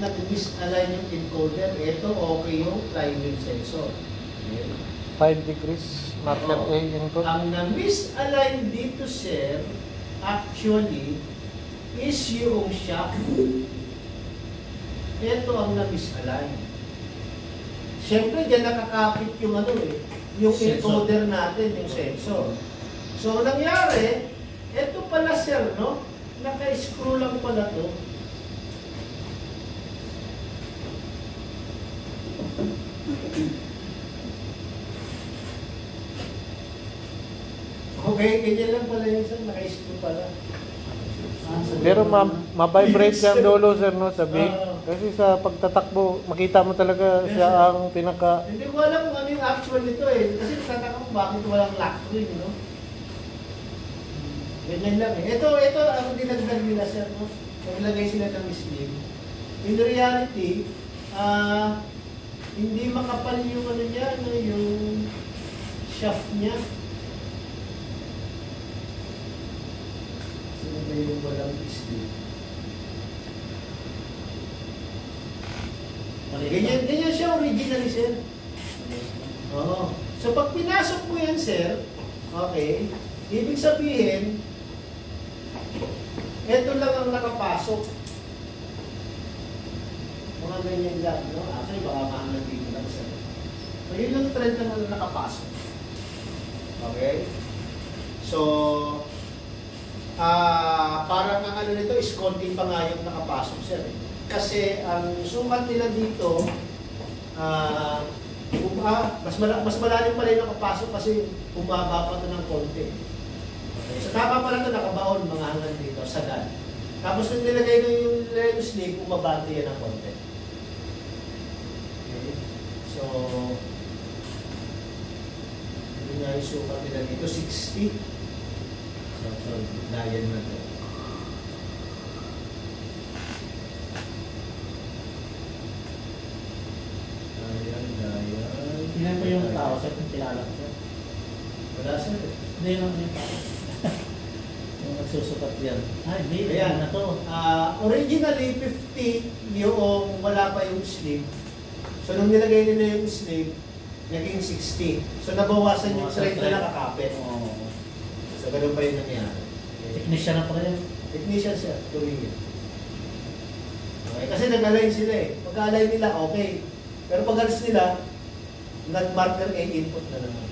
nag-misalign yung encoder, ito okay yung flywheel sensor. Okay. 5 degrees, marker A input. Ang na-misalign dito, sir, actually, is yung shaft. Ito ang na-misalign. Siyempre, dyan nakakapit yung ano eh, yung encoder natin, yung sensor. So, ang nangyari, ito pala, sir, no? Naka-screw lang pala to. Okay, ganyan lang pala yun, sir. Naka-screw pala. Pero ma-vibrate siyang dulo, sir, no, sa big. Kasi sa pagtatakbo, makita mo talaga siya ang pinaka... Hindi ko alam kung ano yung actual nito eh. Kasi tataka ko bakit walang lock ring, no? Ganyan lang eh. Ito, ang dinagdag nila, sir, no? Naglagay sila ng sleeve. In reality, hindi makapal yung ano niya, no? Yung shaft niya. Sino ba yung walang sleeve? Ganyan siya originally, sir. Oo. So, pag pinasok mo yan, sir, okay, ibig sabihin, ito lang ang nakapasok. Mga ganyan lang, no? Actually, baka maangan dito lang, sir. So, yun ang trend naman na nakapasok. Okay? So, parang ang ano nito is konti pa nga yung nakapasok, sir. Kasi ang sukat nila dito, mas malalim pala yung nakapasok kasi bumaba pa ito ng konti. Okay. So tama pala ito, nakabaon mga hanggang dito, sagad. Tapos nung nilagay na yung sleeve, bumabante yan ng konti. Okay. So, ito nga yung sukat nila dito, 60. So dayan na ito. Tingnan ko yung tao, sir, kung kilala ko, sir. Wala, sir. Hindi lang yung tao. Yung nagsusukat yan. Hindi. Ayan. Na to. Originally, 50 yung wala pa yung sleeve. So, nung nilagay nila yung sleeve, naging 60. So, nabawasan yung thread na nakakapit. Oo. So, ganun pa yung nangyari. Technician na pala yan. Technician siya, tuloy yun. Okay, kasi nag-align sila eh. Pag-align nila, okay. Pero pag-alis nila, nag-marker A input na naman.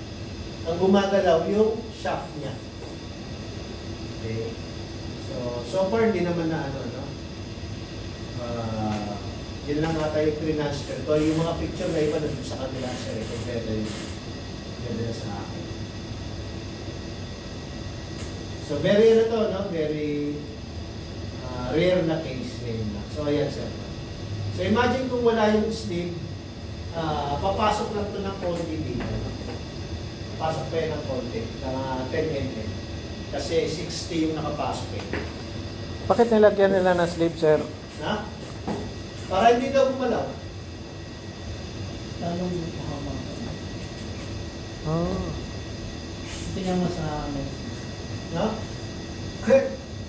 Ang gumagalaw yung shaft niya. Okay. So far, hindi naman na ano, no? Yun lang nga tayo pre-transfer. So, yung mga picture na iba nandun sa kanila, sir, compare yung ganda sa akin. So, very ano to, no? Very rare na case ngayon lang. So, ayan, sir. So, imagine kung wala yung sleeve, papasok lang ito ng konti dito. Papasok pa yan ng konti, ng 10 mm. Kasi 60 yung nakapasok eh. Bakit nilagyan nila na sleeve, sir? Ha? Para hindi daw gumalaw. Lalong mahama. Tingnan mo sa amin. No?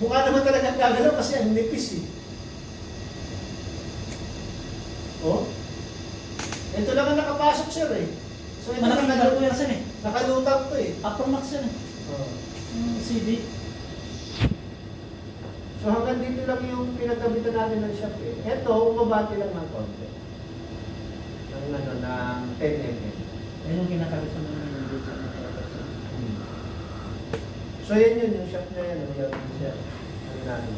Mukha naman talaga gagalaw kasi ang nipis eh. Oh? Ito lang ang nakapasok, sir eh. So, ito Malaking nakalutang po yan, sir eh. Nakalutang to eh. Upper max yan eh. CD. So hanggang dito lang yung pinagkabitan natin ng shaft eh. Ito, umabati lang ng konti. Ng ano, ng 10 mm. Ayun yung kinakabit ko naman yung dito. So yan yun, yung shaft na yan, yung siya. Ano natin.